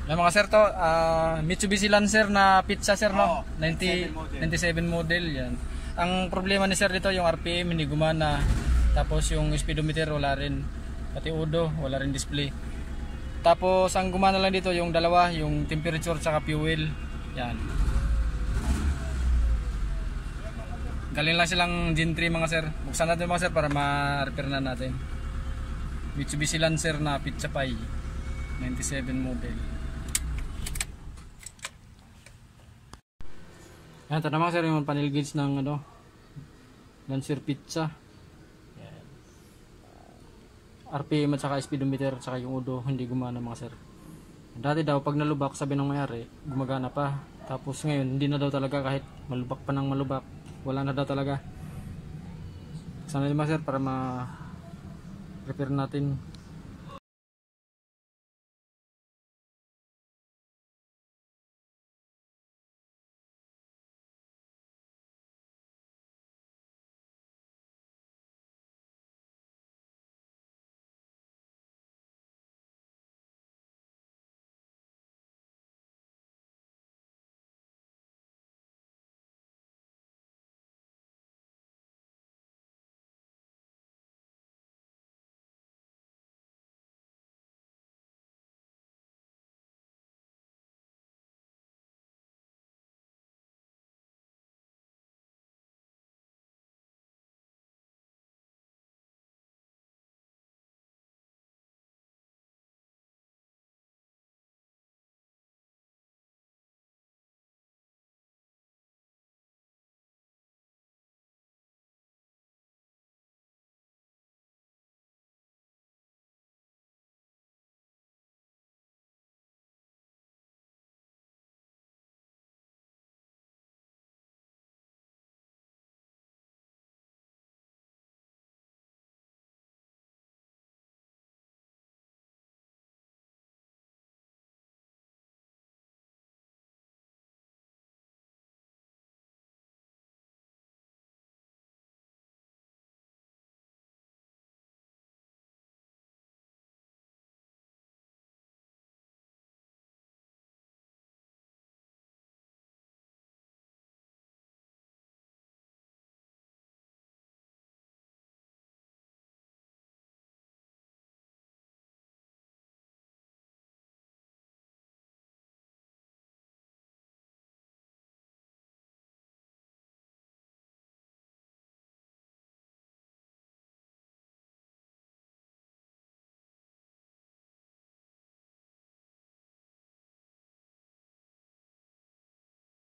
Yung mga sir to, Mitsubishi Lancer na pizza sir no? 97 model. 97 model yan. Ang problema ni sir dito yung RPM hindi gumana. Tapos yung speedometer wala rin. Pati udo wala rin display. Tapos ang gumana lang dito yung dalawa, yung temperature tsaka fuel. Yan. Galing lang silang Gen 3 mga sir. Buksan natin mga sir para ma-repair na natin. Mitsubishi Lancer na pizza pie 97 model. Yan, ito naman sir yung panel gauge ng ano, Lancer pizza. Yan. RPM at saka speedometer at saka yung udo hindi gumana mga sir. Dati daw pag nalubak sabi ng mayari gumagana pa. Tapos ngayon hindi na daw talaga kahit malubak pa ng malubak. Wala na daw talaga. Sana din mga sir para ma-repair natin.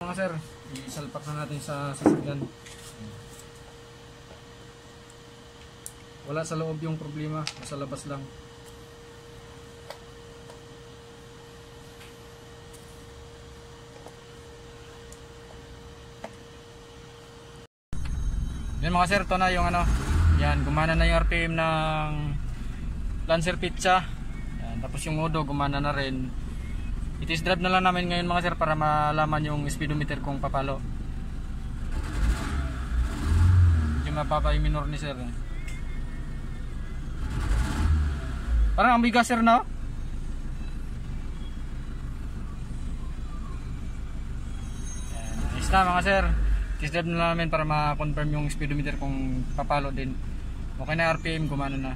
Mga sir, isalpak na natin sa sasakyan. Wala sa loob yung problema, sa labas lang. Yan mga sir, ito na yung ano. Yan, gumana na yung RPM ng Lancer pizza. Yan, tapos yung udo gumana na rin. I-test drive na lang namin ngayon mga sir para malaman yung speedometer kung papalo. Medyo mapapa yung minor ni sir. Parang ang bigas sir no? Ayos na mga sir. Test drive na lang namin para ma-confirm yung speedometer kung papalo din. Okay na RPM, gumana na.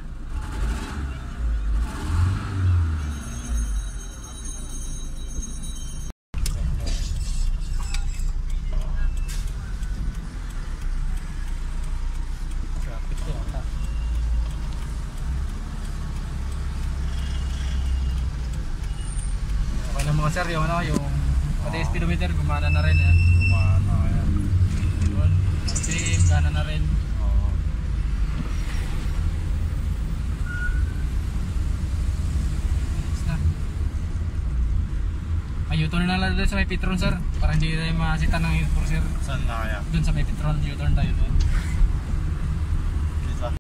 Mga sir, yung ano, yung pati speedometer gumana na rin yan. Gumana yan. Yun, RPM gana na rin. Oo. May U-turn na lang doon sa may Petron sir, para hindi tayo masita ng enforcer. Saan na kaya? Doon sa may Petron, U-turn tayo doon.